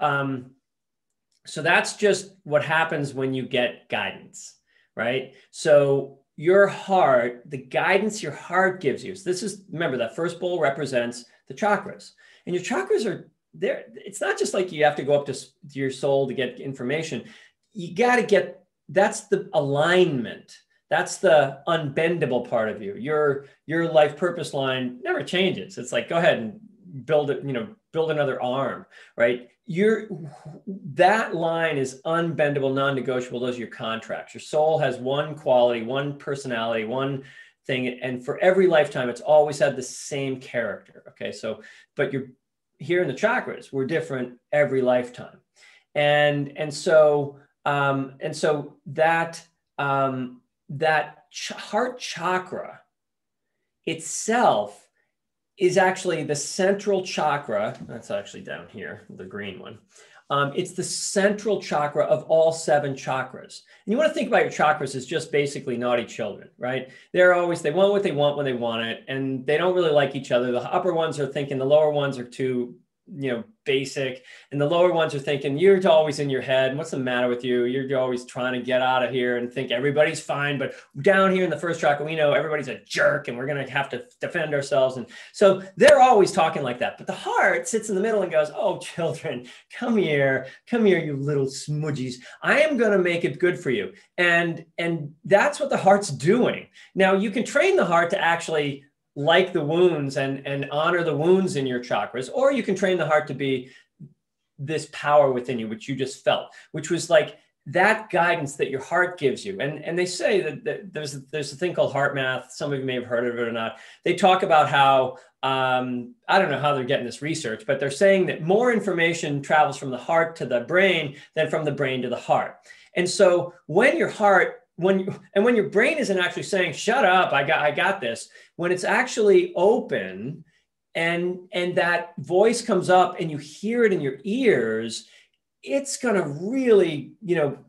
that's just what happens when you get guidance, right? So your heart, the guidance your heart gives you. So this is, remember, that first bowl represents the chakras, and your chakras are there. It's not just like you have to go up to your soul to get information. You got to get, that's the alignment. That's the unbendable part of you. Your life purpose line never changes. It's like, go ahead and build it, build another arm, right? That line is unbendable, non-negotiable. Those are your contracts. Your soul has one quality, one personality, one thing. And for every lifetime, it's always had the same character. Okay. So, but you're here in the chakras, we're different every lifetime. And so that heart chakra itself is actually the central chakra. That's actually down here, the green one. It's the central chakra of all 7 chakras. And you want to think about your chakras as just basically naughty children, right? They want what they want when they want it, and they don't really like each other. The upper ones are thinking the lower ones are too, basic, and the lower ones are thinking you're always in your head. What's the matter with you? You're always trying to get out of here and think everybody's fine. But down here in the first chakra, we know everybody's a jerk and we're going to have to defend ourselves. And so they're always talking like that. But the heart sits in the middle and goes, oh, children, come here, you little smudgies. I am going to make it good for you. And that's what the heart's doing. Now, you can train the heart to actually like the wounds and honor the wounds in your chakras, or you can train the heart to be this power within you, which you just felt, which was like that guidance that your heart gives you. And they say that there's a thing called heart math. Some of you may have heard of it or not. They talk about how, I don't know how they're getting this research, but they're saying that more information travels from the heart to the brain than from the brain to the heart. And so when your heart, when your brain isn't actually saying, shut up, I got this, when it's actually open and that voice comes up and you hear it in your ears, it's going to really,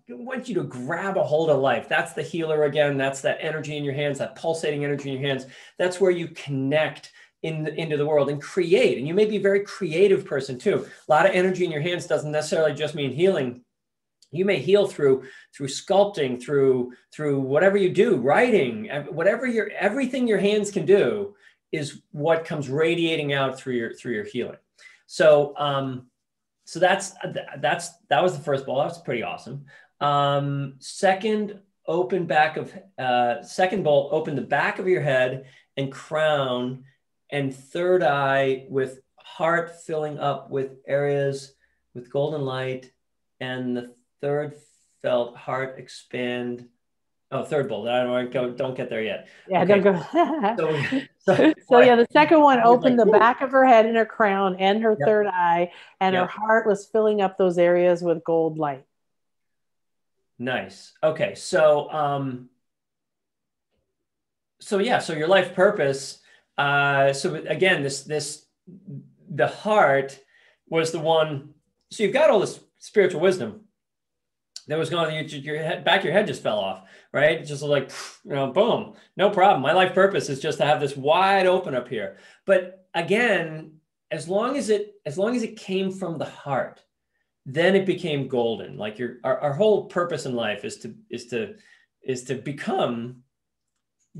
want you to grab a hold of life. That's the healer again. That's that energy in your hands, that pulsating energy in your hands. That's where you connect into the world and create. And you may be a very creative person too. A lot of energy in your hands doesn't necessarily just mean healing. You may heal through sculpting, through whatever you do, writing, everything your hands can do is what comes radiating out through your healing. So, so that was the first bowl. That was pretty awesome. Second bowl, open the back of your head and crown, and third eye with heart filling up with areas with golden light, and the third felt heart expand. Oh, third bowl. Don't get there yet. Yeah, okay. Don't go. So yeah, the second one opened the back of her head and her crown and her third eye, and her heart was filling up those areas with gold light. Nice. Okay, so so your life purpose. So again, the heart was the one. So you've got all this spiritual wisdom that was going, your head, back of your head just fell off, right? Just like, boom, no problem. My life purpose is just to have this wide open up here. But again, as long as it came from the heart, then it became golden. Like our whole purpose in life is to become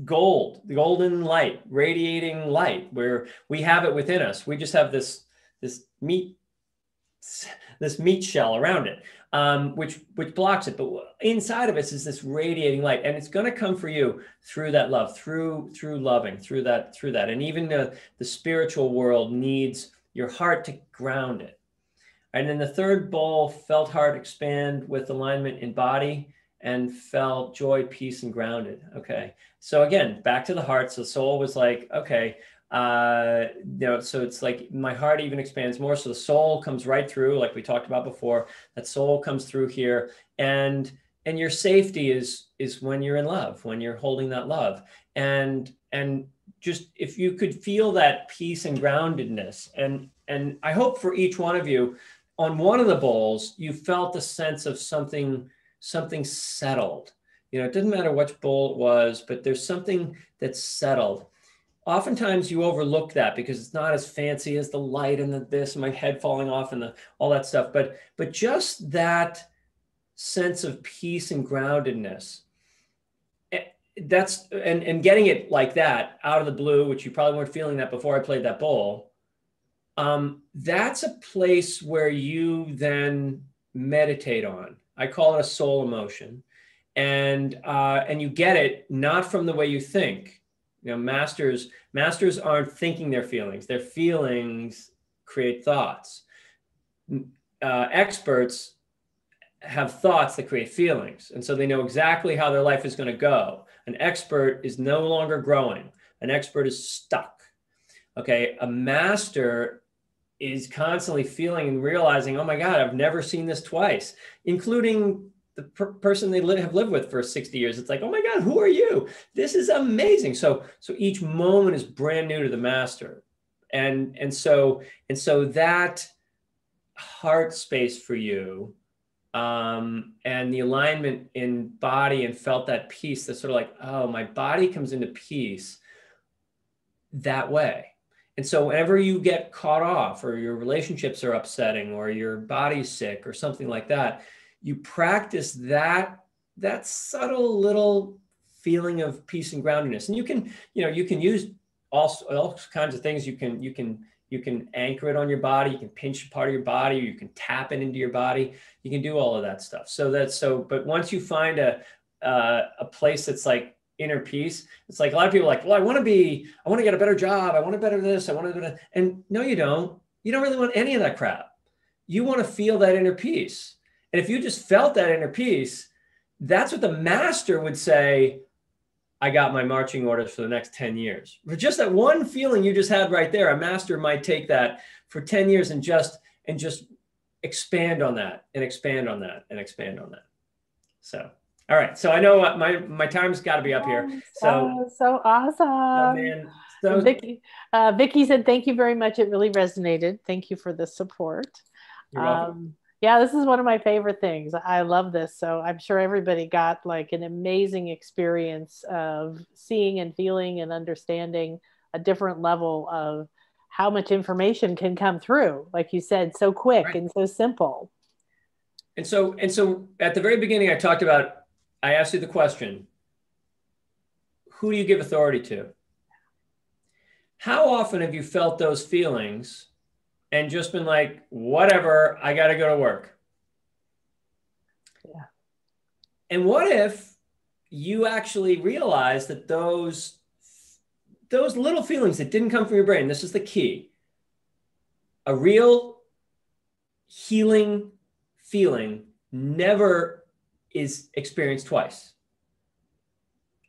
gold, the golden light, radiating light, where we have it within us. We just have this meat shell around it, which blocks it. But inside of us is this radiating light, and it's going to come for you through that love, through loving, through that. And even the spiritual world needs your heart to ground it. And then the third bowl, felt heart expand with alignment in body, and felt joy, peace, and grounded. Okay. So again, back to the heart. So the soul was like, okay, so it's like my heart even expands more. So the soul comes right through, like we talked about before. That soul comes through here, and your safety is when you're in love, when you're holding that love, and just if you could feel that peace and groundedness, and I hope for each one of you, on one of the bowls, you felt a sense of something settled. It doesn't matter which bowl it was, but there's something that's settled. Oftentimes you overlook that because it's not as fancy as the light and this, and my head falling off and all that stuff. But just that sense of peace and groundedness, that's and getting it like that out of the blue, which you probably weren't feeling that before I played that bowl. That's a place where you then meditate on. I call it a soul emotion, and you get it not from the way you think. Masters aren't thinking their feelings. Their feelings create thoughts. Experts have thoughts that create feelings, and so they know exactly how their life is going to go. An expert is no longer growing. An expert is stuck. Okay, a master is constantly feeling and realizing, oh my God, I've never seen this twice, including the person they have lived with for 60 years. It's like, oh my God, who are you? This is amazing. So each moment is brand new to the master. And so that heart space for you, and the alignment in body, and felt that peace, that's sort of like, oh, my body comes into peace that way. And so whenever you get caught off, or your relationships are upsetting, or your body's sick or something like that, you practice that subtle little feeling of peace and groundedness. And you can use all kinds of things. You can anchor it on your body. You can pinch a part of your body, or you can tap it into your body. You can do all of that stuff. But once you find a place that's like inner peace, it's like a lot of people are like, well, I want to get a better job. I want to better this. I want to do that. And no, you don't really want any of that crap. You want to feel that inner peace. And if you just felt that inner peace, that's what the master would say, I got my marching orders for the next 10 years. For just that one feeling you just had right there, a master might take that for 10 years and just expand on that and expand on that and expand on that. So, all right. So I know my time's got to be up here. So, so awesome. Man, so Vicky said, thank you very much. It really resonated. Thank you for the support. You're welcome. Yeah, this is one of my favorite things. I love this. So I'm sure everybody got like an amazing experience of seeing and feeling and understanding a different level of how much information can come through. Like you said, so quick and so simple. And so at the very beginning, I asked you the question, who do you give authority to? How often have you felt those feelings and just been like, whatever, I got to go to work? Yeah. And what if you actually realize that those little feelings that didn't come from your brain, this is the key, a real healing feeling never is experienced twice.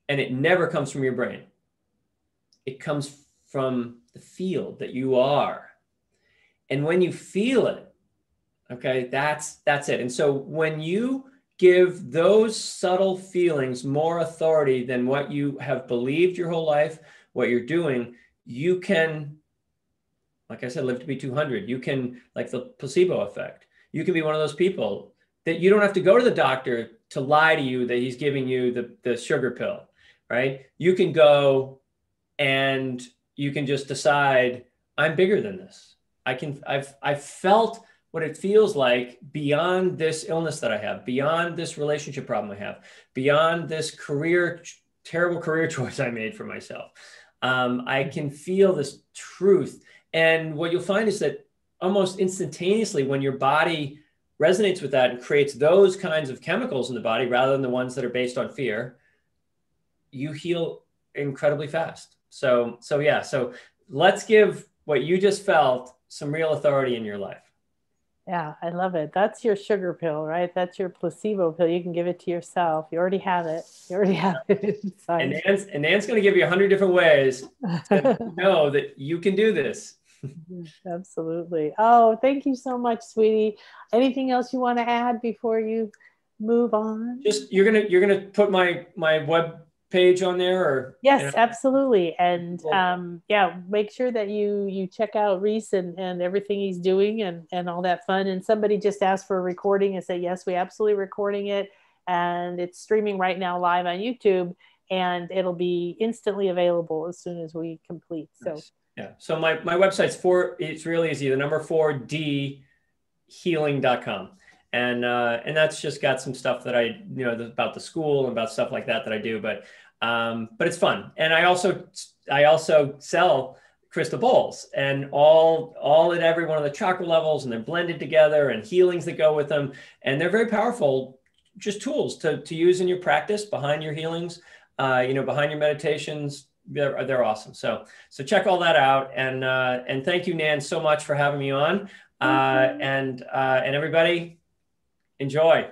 And it never comes from your brain. It comes from the field that you are. And when you feel it, okay, that's it. And so when you give those subtle feelings more authority than what you have believed your whole life, what you're doing, you can, like I said, live to be 200. You can, like the placebo effect, you can be one of those people that you don't have to go to the doctor to lie to you that he's giving you the sugar pill, right? You can go and you can just decide, I'm bigger than this. I've felt what it feels like beyond this illness that I have, beyond this relationship problem I have, beyond this terrible career choice I made for myself. I can feel this truth. And what you'll find is that almost instantaneously, when your body resonates with that and creates those kinds of chemicals in the body, rather than the ones that are based on fear, you heal incredibly fast. So let's give what you just felt some real authority in your life. Yeah, I love it. That's your sugar pill, right? That's your placebo pill. You can give it to yourself. You already have it. You already have it inside. And Nan's going to give you 100 different ways to know that you can do this. Absolutely. Oh, thank you so much, sweetie. Anything else you want to add before you move on? Just you're gonna put my web page on there, or yes, absolutely. And yeah, make sure that you check out Rhys and everything he's doing and all that fun. And somebody just asked for a recording and said, yes, we absolutely recording it, and it's streaming right now live on YouTube, and it'll be instantly available as soon as we complete. So nice. Yeah. So my website's it's really easy. The number 4dhealing.com. And that's just got some stuff that I, about the school and about stuff like that I do, but it's fun. And I also sell crystal bowls, and all at every one of the chakra levels, and they're blended together, and healings that go with them. And they're very powerful, just tools to use in your practice behind your healings, behind your meditations. They're awesome. So check all that out. And thank you, Nan, so much for having me on. And everybody, enjoy.